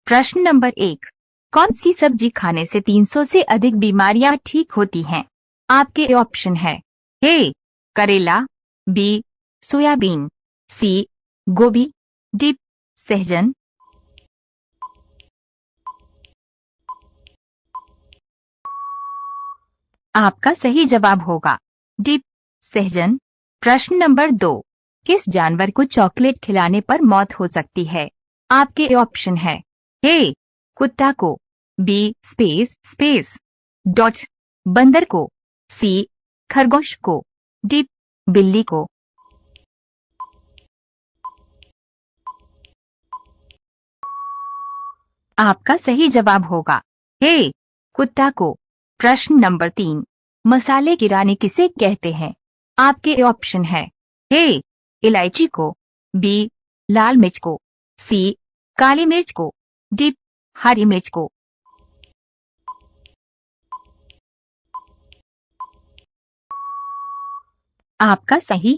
प्रश्न नंबर 1, कौन सी सब्जी खाने से 300 से अधिक बीमारियां ठीक होती हैं? आपके ऑप्शन है ए करेला, बी सोयाबीन, सी गोभी, डी सहजन। आपका सही जवाब होगा डी सहजन। प्रश्न नंबर 2, किस जानवर को चॉकलेट खिलाने पर मौत हो सकती है? आपके ऑप्शन है ए कुत्ता को, बी स्पेस डॉट बंदर को, सी खरगोश को, डी बिल्ली को। आपका सही जवाब होगा ए कुत्ता को। प्रश्न नंबर 3, मसाले की रानी किसे कहते हैं? आपके ऑप्शन है ए इलायची को, बी लाल मिर्च को, सी काली मिर्च को, डी हरी मिर्च को। आपका सही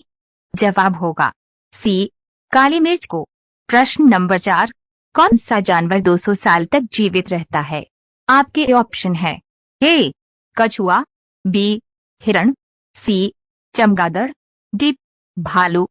जवाब होगा सी काली मिर्च को। प्रश्न नंबर 4, कौन सा जानवर 200 साल तक जीवित रहता है? आपके ऑप्शन है ए कछुआ, बी हिरण, सी चमगादड़, डी भालू।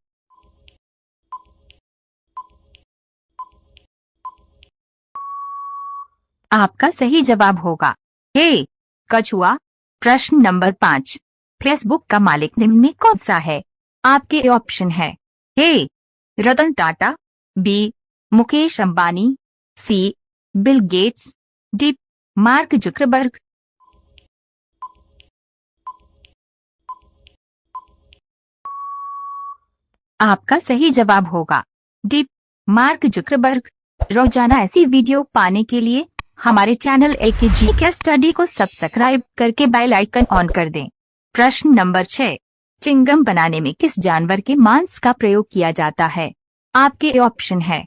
आपका सही जवाब होगा ए कछुआ। प्रश्न नंबर 5, फेसबुक का मालिक निम्न में कौन सा है? आपके ऑप्शन है A Ratan Tata, B Mukesh Ambani, C Bill Gates, D Mark Zuckerberg. आपका सही जवाब होगा डी मार्क जुकरबर्ग। रोजाना ऐसी वीडियो पाने के लिए हमारे चैनल AKGK स्टडी को सब्सक्राइब करके बेल आइकन ऑन कर दें। प्रश्न नंबर 6, चिंगम बनाने में किस जानवर के मांस का प्रयोग किया जाता है? आपके ऑप्शन है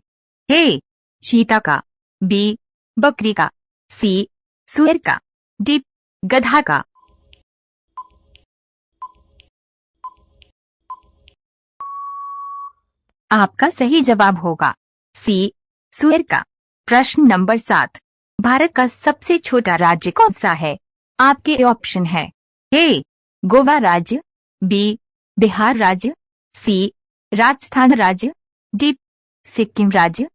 ए चीता का, बी बकरी का, सी सुअर का, डी गधा का। आपका सही जवाब होगा सी सुअर का। प्रश्न नंबर 7, भारत का सबसे छोटा राज्य कौन सा है? आपके ऑप्शन है ए गोवा राज्य, बी बिहार राज्य, सी राजस्थान राज्य, डी सिक्किम राज्य।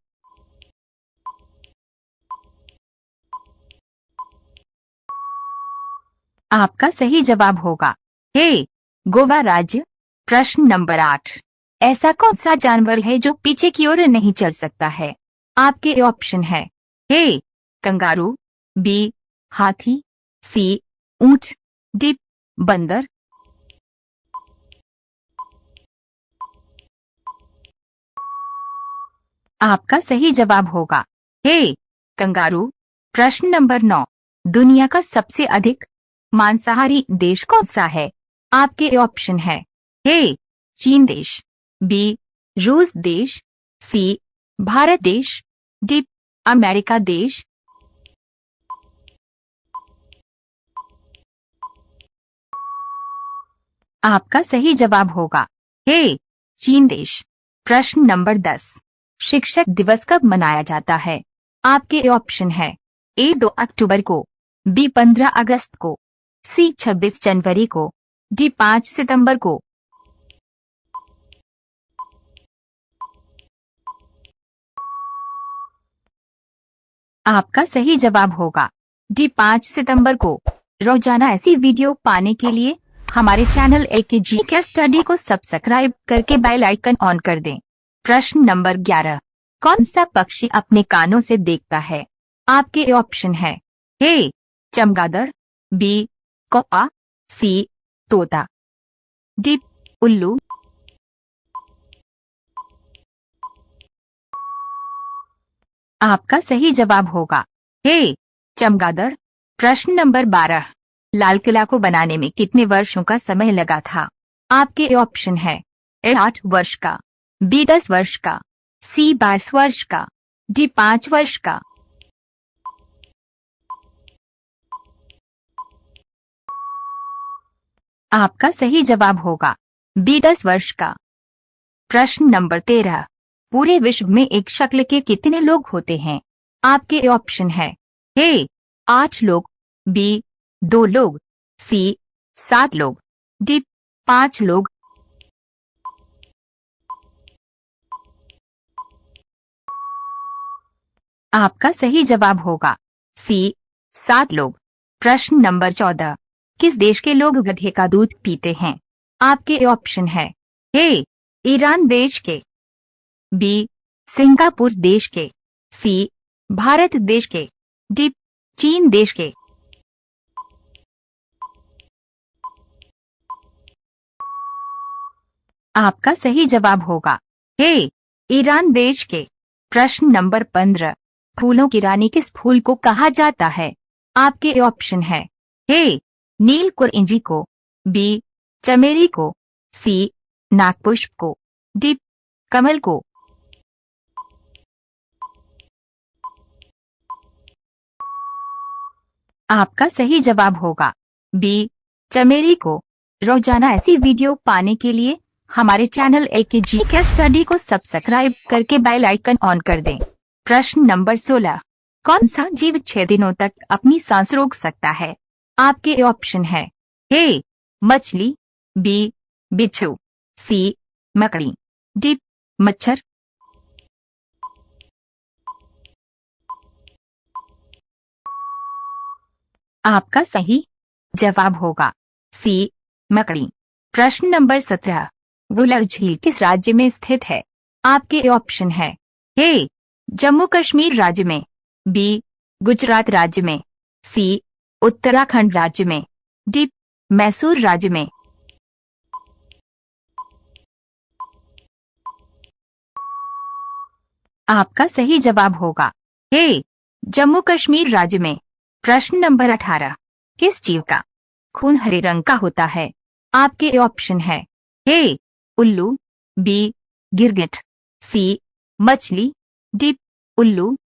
आपका सही जवाब होगा ए गोवा राज्य। प्रश्न नंबर 8, ऐसा कौन सा जानवर है जो पीछे की ओर नहीं चल सकता है? आपके ऑप्शन है ए कंगारू, बी हाथी, सी ऊंट, डी बंदर। आपका सही जवाब होगा ए कंगारू। प्रश्न नंबर 9, दुनिया का सबसे अधिक मांसाहारी देश कौन सा है? आपके ऑप्शन है ए चीन देश, बी रूस देश, सी भारत देश, डी अमेरिका देश। आपका सही जवाब होगा ए चीन देश। प्रश्न नंबर 10, शिक्षक दिवस कब मनाया जाता है? आपके ऑप्शन है ए 2 अक्टूबर को, बी 15 अगस्त को, सी 26 जनवरी को, डी 5 सितंबर को। आपका सही जवाब होगा डी 5 सितंबर को। रोजाना ऐसी वीडियो पाने के लिए हमारे चैनल AKGK स्टडी को सब्सक्राइब करके बेल आइकन ऑन कर दें। प्रश्न नंबर 11, कौन सा पक्षी अपने कानों से देखता है? आपके ऑप्शन है ए चमगादड़, बी कौआ, सी तोता, डी उल्लू। आपका सही जवाब होगा ए चमगादड़। प्रश्न नंबर 12, लाल किला को बनाने में कितने वर्षों का समय लगा था? आपके ऑप्शन है ए 8 वर्ष का, बी 10 वर्ष का, सी 22 वर्ष का, डी 5 वर्ष का। आपका सही जवाब होगा बी 10 वर्ष का। प्रश्न नंबर 13, पूरे विश्व में एक शक्ल के कितने लोग होते हैं? आपके ऑप्शन है ए 8 लोग, बी 2 लोग, सी 7 लोग, डी 5 लोग। आपका सही जवाब होगा सी 7 लोग। प्रश्न नंबर 14, किस देश के लोग गधे का दूध पीते हैं? आपके ऑप्शन है ए ईरान देश के, बी सिंगापुर देश के, सी भारत देश के, डी चीन देश के। आपका सही जवाब होगा ए ईरान देश के। प्रश्न नंबर 15, फूलों की रानी किस फूल को कहा जाता है? आपके ऑप्शन है ए नीलकुरिंजी को, बी चमेली को, सी नागपुष्प को, डी कमल को। आपका सही जवाब होगा बी चमेली को। रोजाना ऐसी वीडियो पाने के लिए हमारे चैनल एके जीके स्टडी को सब्सक्राइब करके बेल आइकन ऑन कर दें। प्रश्न नंबर 16, कौन सा जीव 6 दिनों तक अपनी सांस रोक सकता है? आपके ऑप्शन है ए मछली, बी बिच्छू, सी मकड़ी, डी मच्छर। आपका सही जवाब होगा सी मकड़ी। प्रश्न नंबर 17, वुलर झील किस राज्य में स्थित है? आपके ऑप्शन है ए जम्मू कश्मीर राज्य में, बी गुजरात राज्य में, सी उत्तराखंड राज्य में, डी मैसूर राज्य में। आपका सही जवाब होगा ए जम्मू कश्मीर राज्य में। प्रश्न नंबर 18, किस जीव का खून हरे रंग का होता है? आपके ऑप्शन है ए उल्लू, बी गिरगिट, सी मछली, डी उल्लू।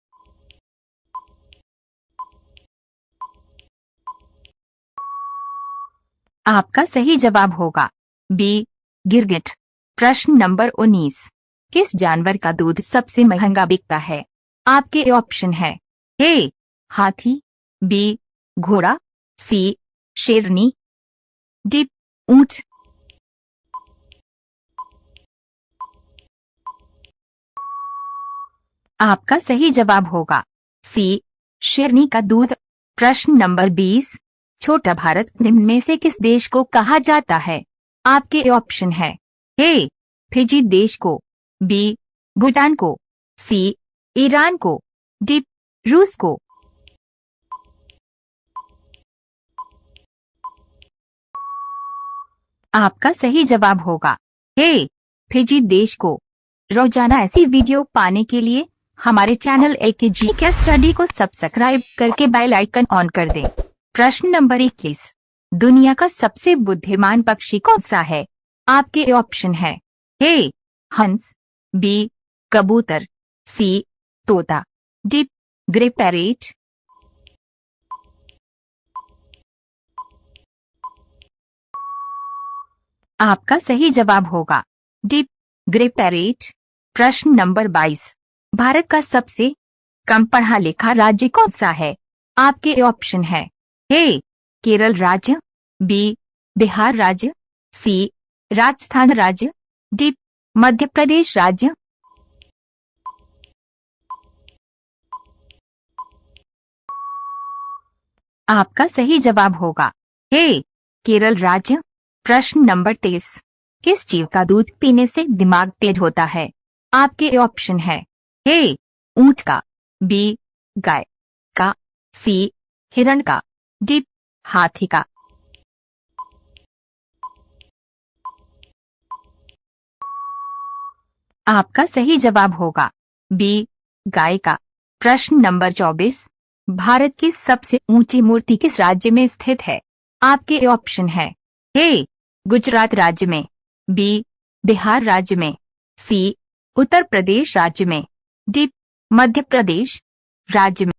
आपका सही जवाब होगा बी गिरगिट। प्रश्न नंबर 19, किस जानवर का दूध सबसे महंगा बिकता है? आपके ऑप्शन है ए हाथी, बी घोड़ा, सी शेरनी, डी ऊंट। आपका सही जवाब होगा सी शेरनी का दूध। प्रश्न नंबर 20, छोटा भारत निम्न में से किस देश को कहा जाता है? आपके ऑप्शन है ए फिजी देश को, बी भूटान को, सी ईरान को, डी रूस को। आपका सही जवाब होगा ए फिजी देश को। रोजाना ऐसी वीडियो पाने के लिए हमारे चैनल एके जीके स्टडी को सब्सक्राइब करके बेल आइकन ऑन कर दें। प्रश्न नंबर 21, दुनिया का सबसे बुद्धिमान पक्षी कौन सा है? आपके ऑप्शन है ए हंस, बी कबूतर, सी तोता, डी ग्रे पैरेट। आपका सही जवाब होगा डी ग्रे पैरेट। प्रश्न नंबर 22, भारत का सबसे कम पढ़ा लिखा राज्य कौन सा है? आपके ऑप्शन है ए केरल राज्य, बी बिहार राज्य, सी राजस्थान राज्य, डी मध्य प्रदेश राज्य। आपका सही जवाब होगा ए केरल राज्य। प्रश्न नंबर 23, किस जीव का दूध पीने से दिमाग तेज होता है? आपके ऑप्शन है ए ऊंट का, बी गाय का, सी हिरण का, डी हाथी का। आपका सही जवाब होगा बी गाय का। प्रश्न नंबर 24, भारत की सबसे ऊंची मूर्ति किस राज्य में स्थित है? आपके ऑप्शन है ए गुजरात राज्य में, बी बिहार राज्य में, सी उत्तर प्रदेश राज्य में, डी मध्य प्रदेश राज्य में।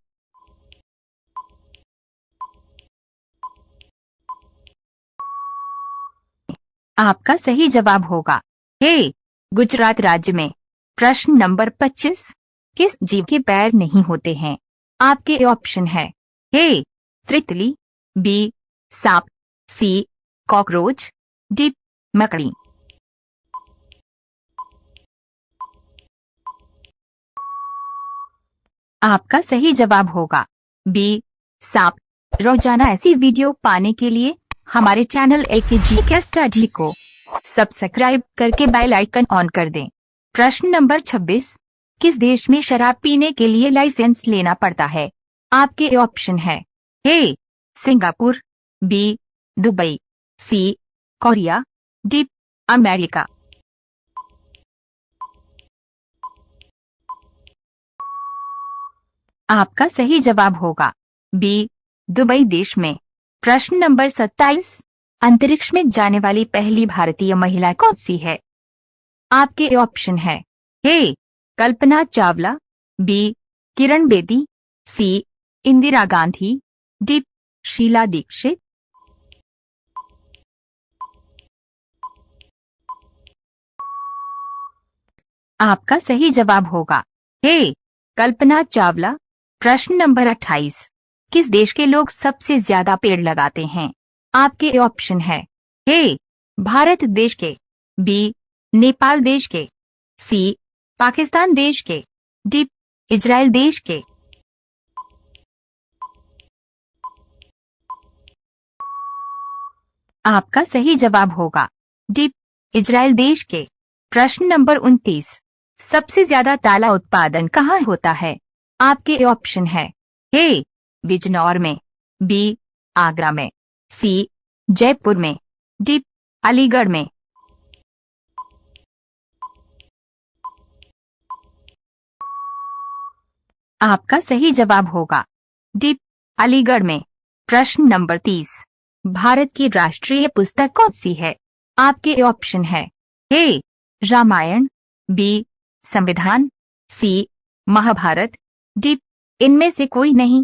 आपका सही जवाब होगा ए गुजरात राज्य में। प्रश्न नंबर 25, किस जीव के पैर नहीं होते हैं? आपके ऑप्शन है ए तितली, बी सांप, सी कॉकरोच, डी मकड़ी। आपका सही जवाब होगा बी सांप। रोजाना ऐसी वीडियो पाने के लिए हमारे चैनल एकेजी के स्टडी को सब्सक्राइब करके बेल आइकन ऑन कर दें। प्रश्न नंबर 26, किस देश में शराब पीने के लिए लाइसेंस लेना पड़ता है? आपके ऑप्शन है ए सिंगापुर, बी दुबई, सी कोरिया, डी अमेरिका। आपका सही जवाब होगा बी दुबई देश में। प्रश्न नंबर 27, अंतरिक्ष में जाने वाली पहली भारतीय महिला कौन सी है? आपके ऑप्शन है ए कल्पना चावला, बी किरण बेदी, सी इंदिरा गांधी, डी शीला दीक्षित। आपका सही जवाब होगा ए कल्पना चावला। प्रश्न नंबर 28, किस देश के लोग सबसे ज्यादा पेड़ लगाते हैं? आपके ऑप्शन है ए भारत देश के, बी नेपाल देश के, सी पाकिस्तान देश के, डी इजराइल देश के। आपका सही जवाब होगा डी इजराइल देश के। प्रश्न नंबर 29, सबसे ज्यादा ताला उत्पादन कहाँ होता है? आपके ऑप्शन है ए बिजनौर में, बी आगरा में, सी जयपुर में, डी अलीगढ़ में। आपका सही जवाब होगा डी अलीगढ़ में। प्रश्न नंबर 30, भारत की राष्ट्रीय पुस्तक कौन सी है? आपके ऑप्शन है ए रामायण, बी संविधान, सी महाभारत, डी इनमें से कोई नहीं।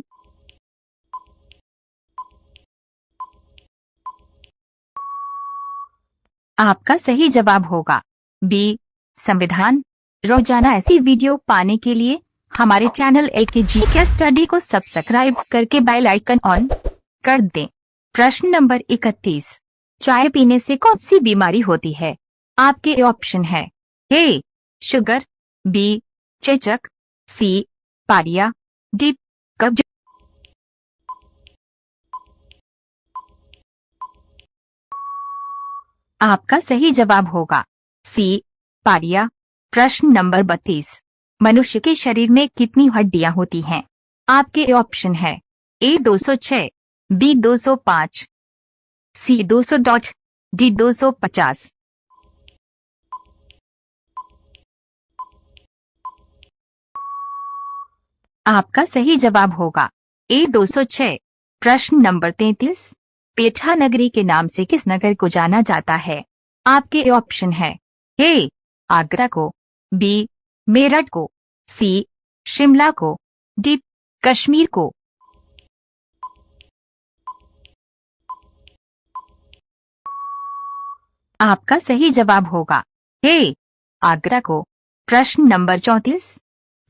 आपका सही जवाब होगा बी संविधान। रोजाना ऐसी वीडियो पाने के लिए हमारे चैनल एकेजी के स्टडी को सब्सक्राइब करके बेल आइकन ऑन कर दें। प्रश्न नंबर 31, चाय पीने से कौन सी बीमारी होती है? आपके ऑप्शन है ए शुगर, बी चेचक, सी पारिया, डी कब्ज। आपका सही जवाब होगा सी पारिया। प्रश्न नंबर 32, मनुष्य के शरीर में कितनी हड्डियां होती हैं? आपके ऑप्शन है ए 206, बी 205, सी 200, डी 250। आपका सही जवाब होगा ए 206। प्रश्न नंबर 33, पेठा नगरी के नाम से किस नगर को जाना जाता है? आपके ऑप्शन है ए आगरा को, बी मेरठ को, सी शिमला को, डी कश्मीर को। आपका सही जवाब होगा ए आगरा को। प्रश्न नंबर 34,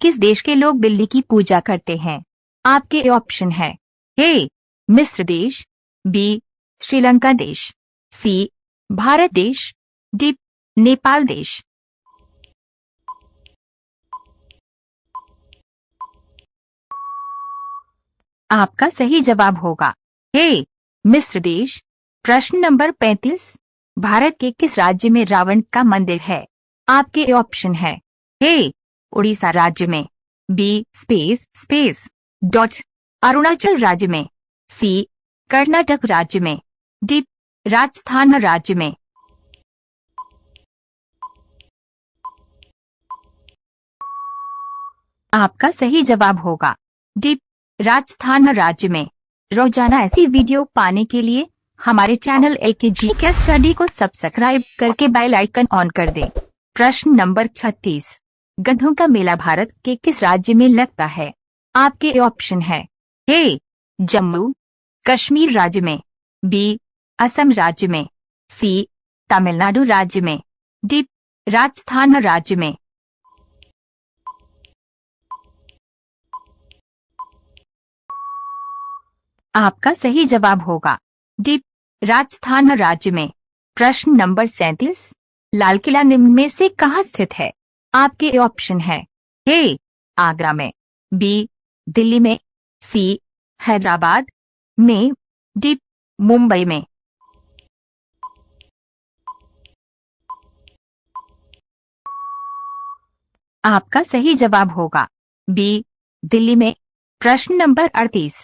किस देश के लोग बिल्ली की पूजा करते हैं? आपके ऑप्शन है ए मिस्र देश, बी श्रीलंका देश, सी भारत देश, डी नेपाल देश। आपका सही जवाब होगा ए मिस्र देश। प्रश्न नंबर 35, भारत के किस राज्य में रावण का मंदिर है? आपके ऑप्शन है ए उड़ीसा राज्य में, बी स्पेस डॉट अरुणाचल राज्य में, सी कर्नाटक राज्य में, डी राजस्थान राज्य में। आपका सही जवाब होगा डी राजस्थान राज्य में। रोजाना ऐसी वीडियो पाने के लिए हमारे चैनल एकेजी के स्टडी को सब्सक्राइब करके बेल आइकन ऑन कर दें। प्रश्न नंबर 36, गधों का मेला भारत के किस राज्य में लगता है? आपके ऑप्शन है ए जम्मू कश्मीर राज्य में, बी असम राज्य में, सी तमिलनाडु राज्य में, डी राजस्थान राज्य में। आपका सही जवाब होगा डी, राजस्थान राज्य में। प्रश्न नंबर 37, लाल किला निम्न में से कहाँ स्थित है? आपके ऑप्शन है ए, आगरा में, बी, दिल्ली में, सी, हैदराबाद में, डी, मुंबई में। आपका सही जवाब होगा बी, दिल्ली में। प्रश्न नंबर 38,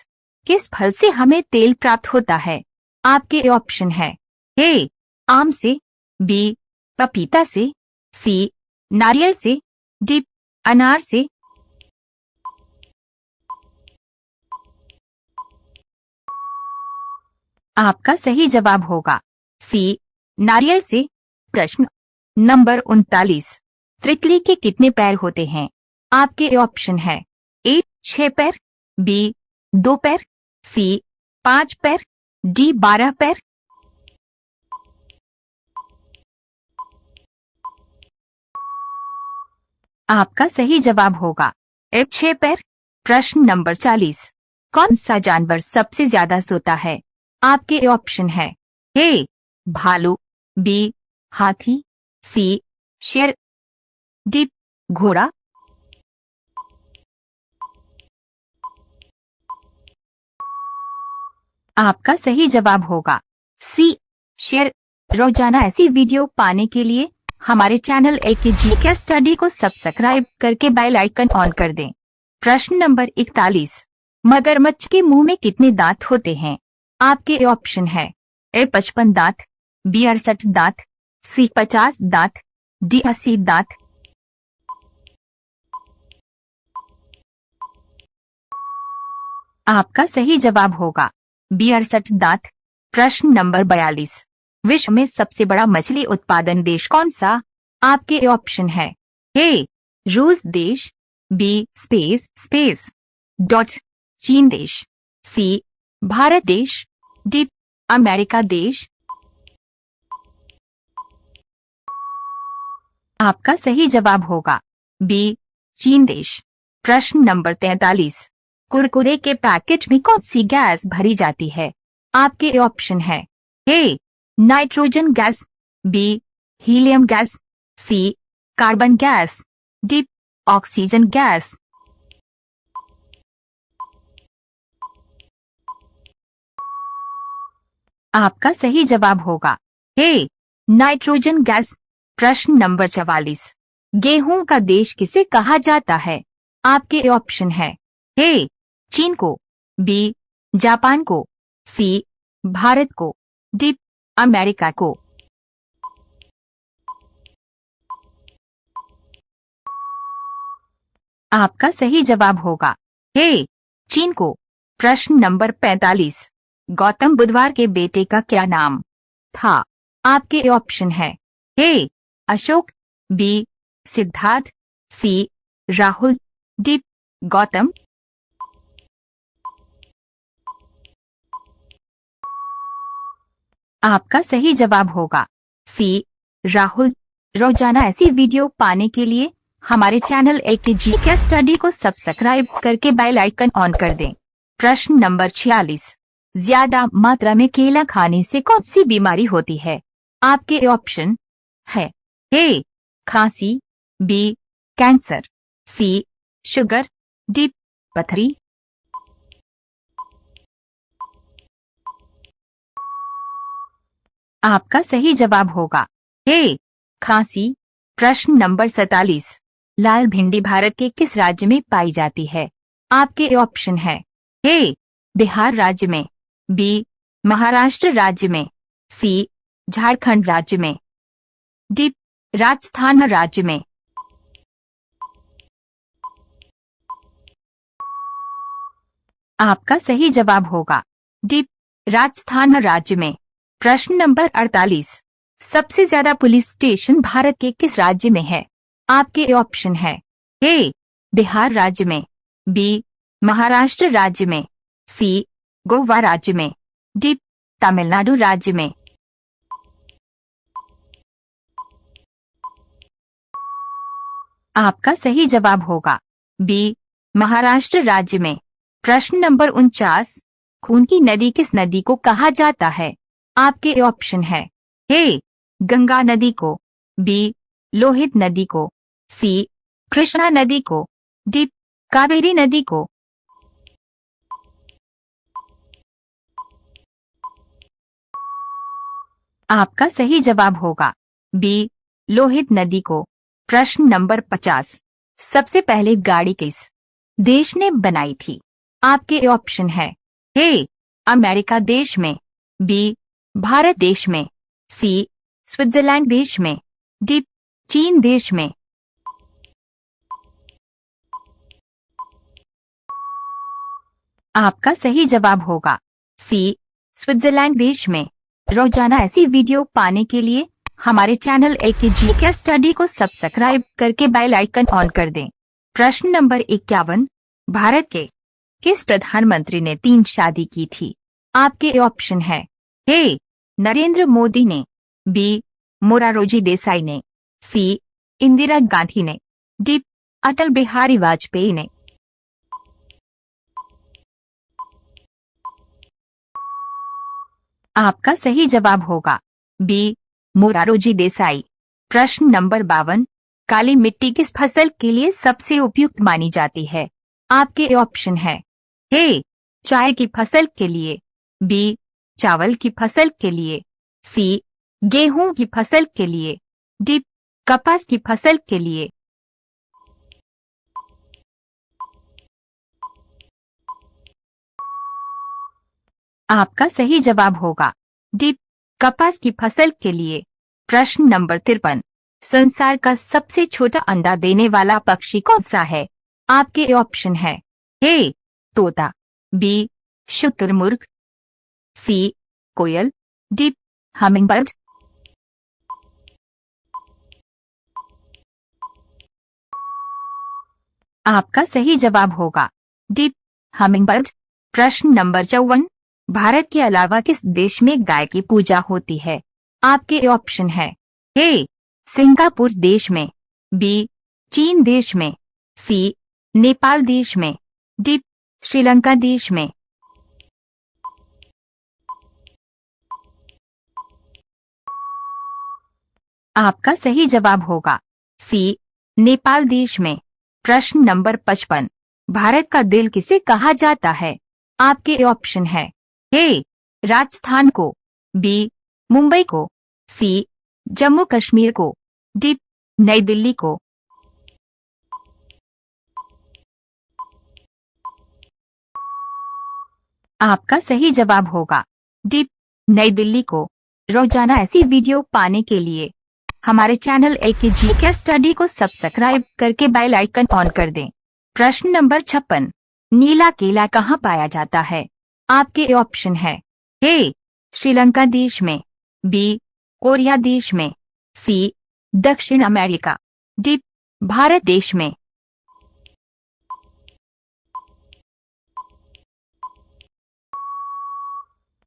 किस फल से हमें तेल प्राप्त होता है? आपके ऑप्शन है ए, आम से, बी, पपीता से, सी, नारियल से, डी, अनार से। आपका सही जवाब होगा सी, नारियल से। प्रश्न नंबर 39, तितली के कितने पैर होते हैं? आपके ऑप्शन है ए, 6 पैर, बी, 2 पैर, सी, 5 पैर, डी, 12 पैर। आपका सही जवाब होगा ए, 6 पैर। प्रश्न नंबर 40, कौन सा जानवर सबसे ज्यादा सोता है? आपके ऑप्शन है ए, भालू, बी, हाथी, सी, शेर, डी, घोड़ा। आपका सही जवाब होगा सी, शेर। रोजाना ऐसी वीडियो पाने के लिए हमारे चैनल AKGK स्टडी को सब्सक्राइब करके बेल आइकन ऑन कर दें। प्रश्न नंबर 41, मगरमच्छ के मुंह में कितने दांत होते हैं? आपके ऑप्शन है ए, 55 दांत, बी, 68 दांत, सी, 50 दांत, डी, 80 दांत। आपका सही जवाब होगा बी, 68 दांत। प्रश्न नंबर 42, विश्व में सबसे बड़ा मछली उत्पादन देश कौन सा? आपके ऑप्शन है ए, रूस देश, बी, स्पेस डॉट चीन देश, सी, भारत देश, डी, अमेरिका देश। आपका सही जवाब होगा बी, चीन देश। प्रश्न नंबर 43, कुरकुरे के पैकेट में कौन सी गैस भरी जाती है? आपके ऑप्शन है A, nitrogen gas, B, helium gas, C, carbon gas, D, oxygen gas. आपका सही जवाब होगा ए, नाइट्रोजन गैस। प्रश्न नंबर 44, गेहूं का देश किसे कहा जाता है? आपके ऑप्शन है ए, चीन को, बी, जापान को, सी, भारत को, डी, अमेरिका को। आपका सही जवाब होगा ए, चीन को। प्रश्न नंबर 45, गौतम बुधवार के बेटे का क्या नाम था? आपके ऑप्शन है ए, अशोक, बी, सिद्धार्थ, सी, राहुल, डी, गौतम। आपका सही जवाब होगा सी, राहुल। रोजाना ऐसी वीडियो पाने के लिए हमारे चैनल AKGK स्टडी को सब्सक्राइब करके बेल आइकन ऑन कर दें। प्रश्न नंबर 46, ज्यादा मात्रा में केला खाने से कौन सी बीमारी होती है? आपके ऑप्शन है ए, खांसी, बी, कैंसर, सी, शुगर, डी, पथरी। आपका सही जवाब होगा ए, खांसी। प्रश्न नंबर 47, लाल भिंडी भारत के किस राज्य में पाई जाती है? आपके ऑप्शन है ए, बिहार राज्य में, बी, महाराष्ट्र राज्य में, सी, झारखंड राज्य में, डी, राजस्थान राज्य में। आपका सही जवाब होगा डी, राजस्थान राज्य में। प्रश्न नंबर 48, सबसे ज्यादा पुलिस स्टेशन भारत के किस राज्य में है? आपके ऑप्शन है ए, बिहार राज्य में, बी, महाराष्ट्र राज्य में, सी, गोवा राज्य में, डी, तमिलनाडु राज्य में। आपका सही जवाब होगा बी, महाराष्ट्र राज्य में। प्रश्न नंबर 49, खून की नदी किस नदी को कहा जाता है? आपके ऑप्शन है। ए गंगा नदी को, बी लोहित नदी को, सी कृष्णा नदी को, डी कावेरी नदी को। आपका सही जवाब होगा बी लोहित नदी को। प्रश्न नंबर 50। सबसे पहले गाड़ी किस देश ने बनाई थी? आपके ऑप्शन है। ए अमेरिका देश में, बी भारत देश में, सी स्विट्जरलैंड देश में, डी चीन देश में। आपका सही जवाब होगा सी स्विट्जरलैंड देश में। रोजाना ऐसी वीडियो पाने के लिए हमारे चैनल AKGK स्टडी को सब्सक्राइब करके बेल आइकन ऑन कर दें। प्रश्न नंबर 51। भारत के किस प्रधानमंत्री ने 3 शादी की थी? आपके ऑप्शन है। ए नरेंद्र मोदी ने, बी मोरारजी देसाई ने, सी इंदिरा गांधी ने, डी अटल बिहारी वाजपेयी ने। आपका सही जवाब होगा बी मोरारजी देसाई। प्रश्न नंबर 52। काली मिट्टी किस फसल के लिए सबसे उपयुक्त मानी जाती है? आपके ऑप्शन है। ए चाय की फसल के लिए, बी चावल की फसल के लिए, सी गेहूं की फसल के लिए, डी कपास की फसल के लिए। आपका सही जवाब होगा डी कपास की फसल के लिए। प्रश्न नंबर 53। संसार का सबसे छोटा अंडा देने वाला पक्षी कौन सा है? आपके ऑप्शन है। ए तोता, बी शुतुरमुर्ग, सी कोयल, डी हमिंगबर्ड। आपका सही जवाब होगा डी हमिंगबर्ड। प्रश्न नंबर 54। भारत के अलावा किस देश में गाय की पूजा होती है? आपके ऑप्शन है। ए सिंगापुर देश में, बी चीन देश में, सी नेपाल देश में, डी श्रीलंका देश में। आपका सही जवाब होगा सी नेपाल देश में। प्रश्न नंबर 55। भारत का दिल किसे कहा जाता है? आपके ऑप्शन है। ए राजस्थान को, बी मुंबई को, सी जम्मू कश्मीर को, डी नई दिल्ली को। आपका सही जवाब होगा डी नई दिल्ली को। रोजाना ऐसी वीडियो पाने के लिए हमारे चैनल AKGK स्टडी को सब्सक्राइब करके बेल आइकन ऑन कर दें। प्रश्न नंबर 56। नीला केला कहाँ पाया जाता है? आपके ऑप्शन है। ए श्रीलंका देश में, बी कोरिया देश में, सी दक्षिण अमेरिका, डी भारत देश में।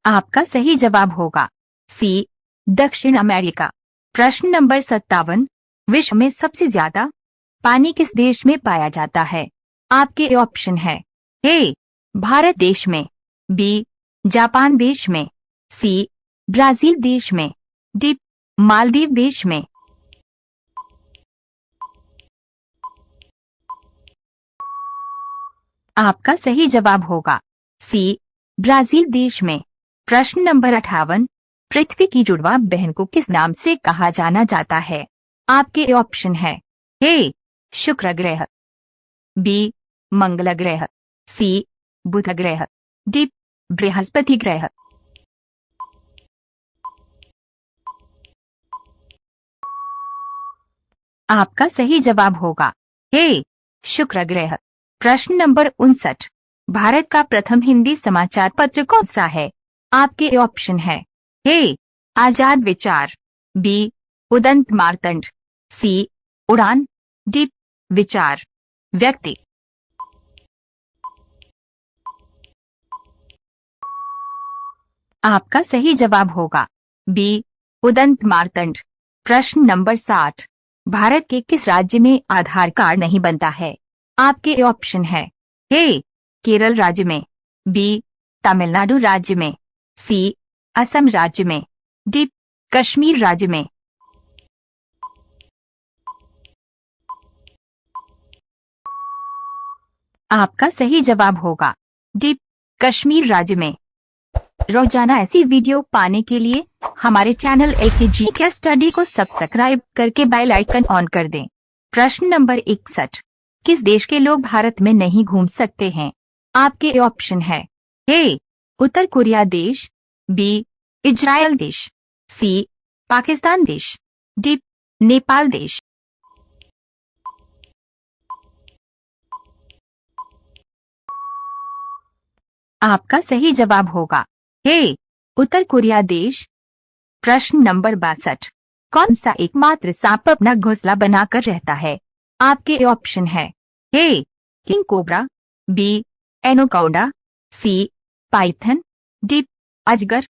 आपका सही जवाब होगा सी दक्षिण अमेरिका। प्रश्न नंबर 57। विश्व में सबसे ज्यादा पानी किस देश में पाया जाता है? आपके ऑप्शन है। ए भारत देश में, बी जापान देश में, सी ब्राजील देश में, डी मालदीव देश में। आपका सही जवाब होगा सी ब्राजील देश में। प्रश्न नंबर 58। पृथ्वी की जुड़वा बहन को किस नाम से कहा जाना जाता है? आपके ऑप्शन है। ए शुक्र ग्रह, बी मंगल ग्रह, सी बुध ग्रह, डी बृहस्पति ग्रह। आपका सही जवाब होगा ए शुक्र ग्रह। प्रश्न नंबर 59। भारत का प्रथम हिंदी समाचार पत्र कौन सा है? आपके ऑप्शन है। ए आजाद विचार, बी उदंत मार्तंड, सी उड़ान, डी विचार व्यक्ति। आपका सही जवाब होगा बी उदंत मार्तंड। प्रश्न नंबर 60। भारत के किस राज्य में आधार कार्ड नहीं बनता है? आपके ऑप्शन है। ए केरल राज्य में, बी तमिलनाडु राज्य में, सी असम राज्य में, डी कश्मीर राज्य में। आपका सही जवाब होगा डी कश्मीर राज्य में। रोजाना ऐसी वीडियो पाने के लिए हमारे चैनल एकेजी के स्टडी को सब्सक्राइब करके बेल आइकन ऑन कर दें। प्रश्न नंबर 61, किस देश के लोग भारत में नहीं घूम सकते हैं? आपके ऑप्शन है ए उत्तर कोरिया देश, बी इजराइल देश, सी पाकिस्तान देश, डी नेपाल देश। आपका सही जवाब होगा ए उत्तर कोरिया देश। प्रश्न नंबर 62, कौन सा एकमात्र सांप अपना घोंसला बनाकर रहता है? आपके ऑप्शन है A king cobra, B anaconda, C python, D अजगर।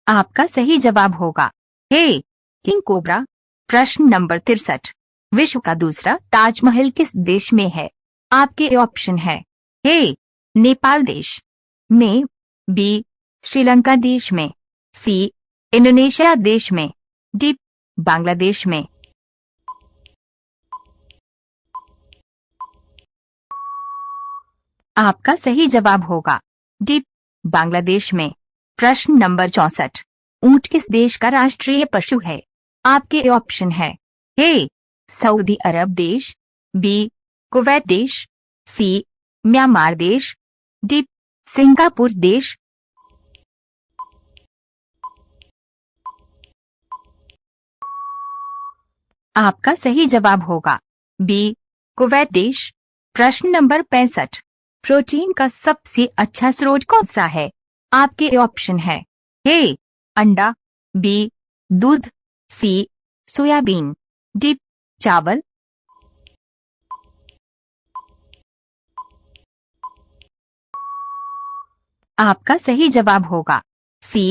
आपका सही जवाब होगा ए किंग कोबरा। प्रश्न नंबर 63, विश्व का दूसरा ताजमहल किस देश में है? आपके ऑप्शन है ए नेपाल देश में, बी श्रीलंका देश में, सी इंडोनेशिया देश में, डी बांग्लादेश में। आपका सही जवाब होगा डी बांग्लादेश में। प्रश्न नंबर 64, ऊंट किस देश का राष्ट्रीय पशु है? आपके ऑप्शन है ए सऊदी अरब देश, बी कुवैत देश, सी म्यांमार देश, डी सिंगापुर देश। आपका सही जवाब होगा बी कुवैत देश। प्रश्न नंबर 65, प्रोटीन का सबसे अच्छा स्रोत कौन सा है? आपके ऑप्शन है ए अंडा, बी दूध, सी सोयाबीन, डी चावल। आपका सही जवाब होगा सी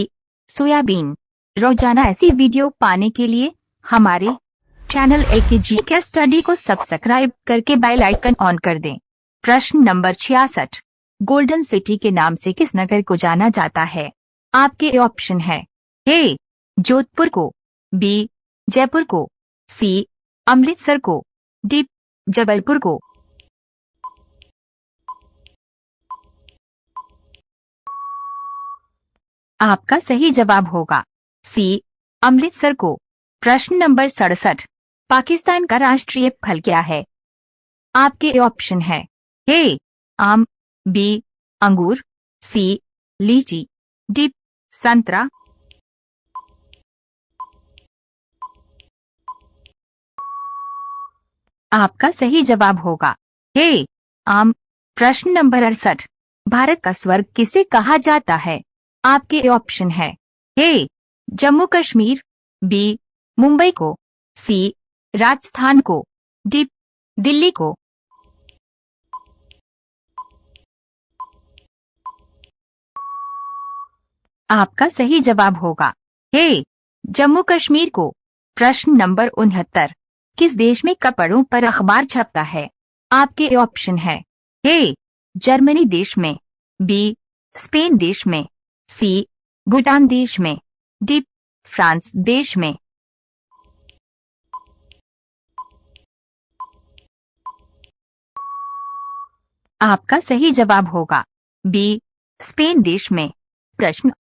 सोयाबीन। रोजाना ऐसी वीडियो पाने के लिए हमारे चैनल एकेजी के स्टडी को सब्सक्राइब करके बेल आइकन ऑन कर दें। प्रश्न नंबर 66, गोल्डन सिटी के नाम से किस नगर को जाना जाता है? आपके ऑप्शन है ए जोधपुर को, बी जयपुर को, सी अमृतसर को, डी जबलपुर को। आपका सही जवाब होगा सी अमृतसर को। प्रश्न नंबर 67, पाकिस्तान का राष्ट्रीय फल क्या है? आपके ऑप्शन है ए आम, बी अंगूर, सी लीची, डी संतरा। आपका सही जवाब होगा ए आम। प्रश्न नंबर 68, भारत का स्वर्ग किसे कहा जाता है? आपके ऑप्शन है ए जम्मू कश्मीर, बी मुंबई को, सी राजस्थान को, डी दिल्ली को। आपका सही जवाब होगा ए जम्मू कश्मीर को। प्रश्न नंबर 69, किस देश में कपड़ों पर अखबार छपता है? आपके ऑप्शन है ए जर्मनी देश में, बी स्पेन देश में, सी भूटान देश में, डी फ्रांस देश में। आपका सही जवाब होगा बी स्पेन देश में। प्रश्न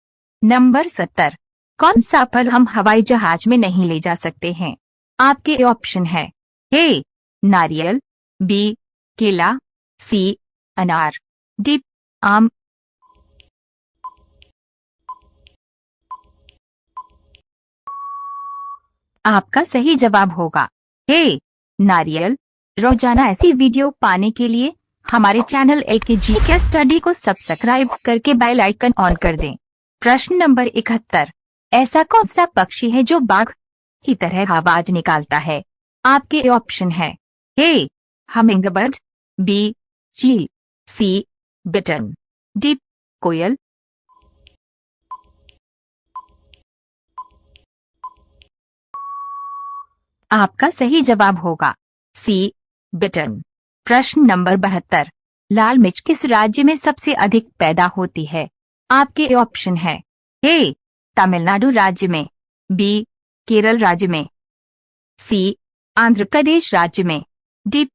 नंबर 70, कौन सा फल हम हवाई जहाज में नहीं ले जा सकते हैं? आपके ऑप्शन है ए नारियल, बी केला, सी अनार, डी आम। आपका सही जवाब होगा ए नारियल। रोजाना ऐसी वीडियो पाने के लिए हमारे चैनल एकेजी के स्टडी को सब्सक्राइब करके बेल आइकन ऑन कर दें। प्रश्न नंबर 71, ऐसा कौन सा पक्षी है जो बाघ की तरह आवाज निकालता है? आपके ऑप्शन है ए हमिंगबर्ड, बी चील, सी बिटन, डी कोयल। आपका सही जवाब होगा सी ब्रिटेन। प्रश्न नंबर 72, लाल मिर्च किस राज्य में सबसे अधिक पैदा होती है? आपके ऑप्शन है ए तमिलनाडु राज्य में, बी केरल राज्य में, सी आंध्र प्रदेश राज्य में, डी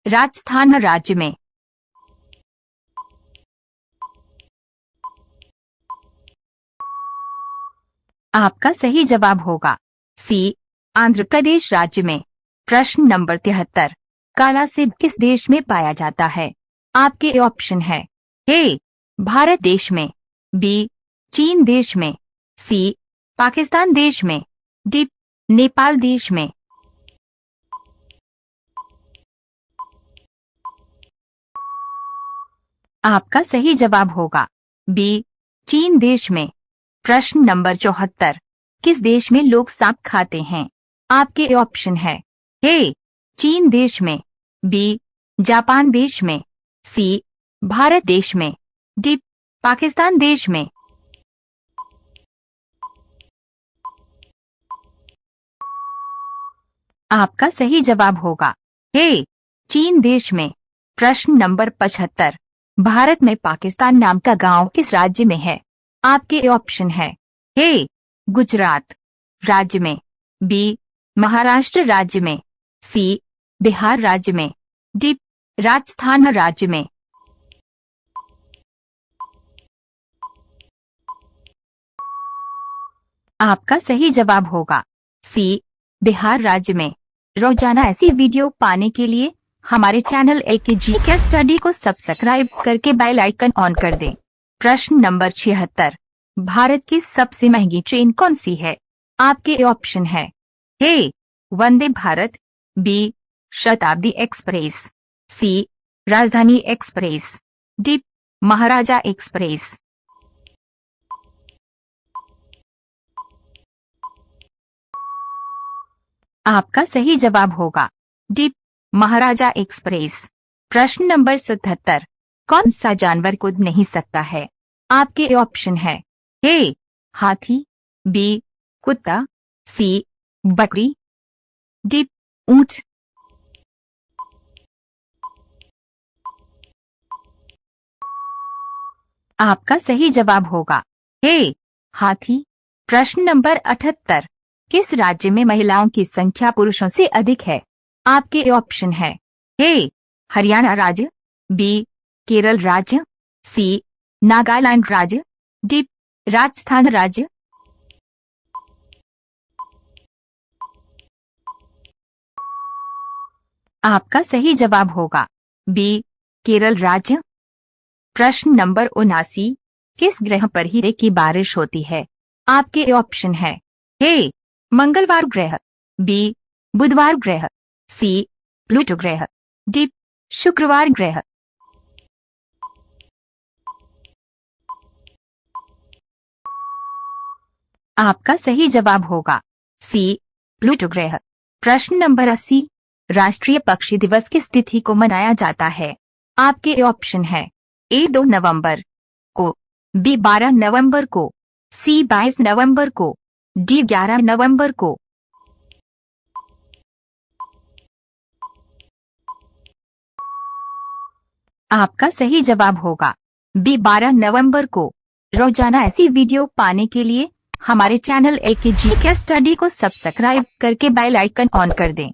राजस्थान राज्य में। आपका सही जवाब होगा सी आंध्र प्रदेश राज्य में। प्रश्न नंबर 73, काला सेब किस देश में पाया जाता है? आपके ऑप्शन है ए भारत देश में, बी चीन देश में, सी पाकिस्तान देश में, डी नेपाल देश में। आपका सही जवाब होगा बी चीन देश में। प्रश्न नंबर 74, किस देश में लोग सांप खाते हैं? आपके ऑप्शन है ए चीन देश में, बी जापान देश में, सी भारत देश में, डी पाकिस्तान देश में। आपका सही जवाब होगा ए चीन देश में। प्रश्न नंबर 75, भारत में पाकिस्तान नाम का गांव किस राज्य में है? आपके ऑप्शन है ए गुजरात राज्य में, बी महाराष्ट्र राज्य में, सी बिहार राज्य में, डी राजस्थान राज्य में। आपका सही जवाब होगा सी बिहार राज्य में। रोजाना ऐसी वीडियो पाने के लिए हमारे चैनल एकेजी के स्टडी को सब्सक्राइब करके बेल आइकन ऑन कर दें। प्रश्न नंबर 76, भारत की सबसे महंगी ट्रेन कौन सी है? आपके ऑप्शन है ए वंदे भारत, बी शताब्दी एक्सप्रेस, सी राजधानी एक्सप्रेस, डी महाराजा एक्सप्रेस। आपका सही जवाब होगा डी महाराजा एक्सप्रेस। प्रश्न नंबर 77, कौन सा जानवर कूद नहीं सकता है? आपके ऑप्शन है ए हाथी, बी कुत्ता, सी बकरी, डी ऊंट। आपका सही जवाब होगा ए हाथी। प्रश्न नंबर 78, किस राज्य में महिलाओं की संख्या पुरुषों से अधिक है? आपके ऑप्शन है ए हरियाणा राज्य, बी केरल राज्य, सी नागालैंड राज्य, डी राजस्थान राज्य। आपका सही जवाब होगा बी केरल राज्य। प्रश्न नंबर 79, किस ग्रह पर हीरे की बारिश होती है? आपके ऑप्शन है ए मंगलवार ग्रह, बी बुधवार ग्रह, सी प्लूटो ग्रह, डी शुक्रवार ग्रह। आपका सही जवाब होगा सी प्लूटो ग्रह। प्रश्न नंबर 80, राष्ट्रीय पक्षी दिवस किस तिथि को मनाया जाता है? आपके ऑप्शन है ए 2 नवंबर को, बी 12 नवंबर को, सी 22 नवंबर को, डी 11 नवंबर को। आपका सही जवाब होगा बी 12 नवंबर को। रोजाना ऐसी वीडियो पाने के लिए हमारे चैनल एकेजी के स्टडी को सब्सक्राइब करके बेल आइकन ऑन कर दें।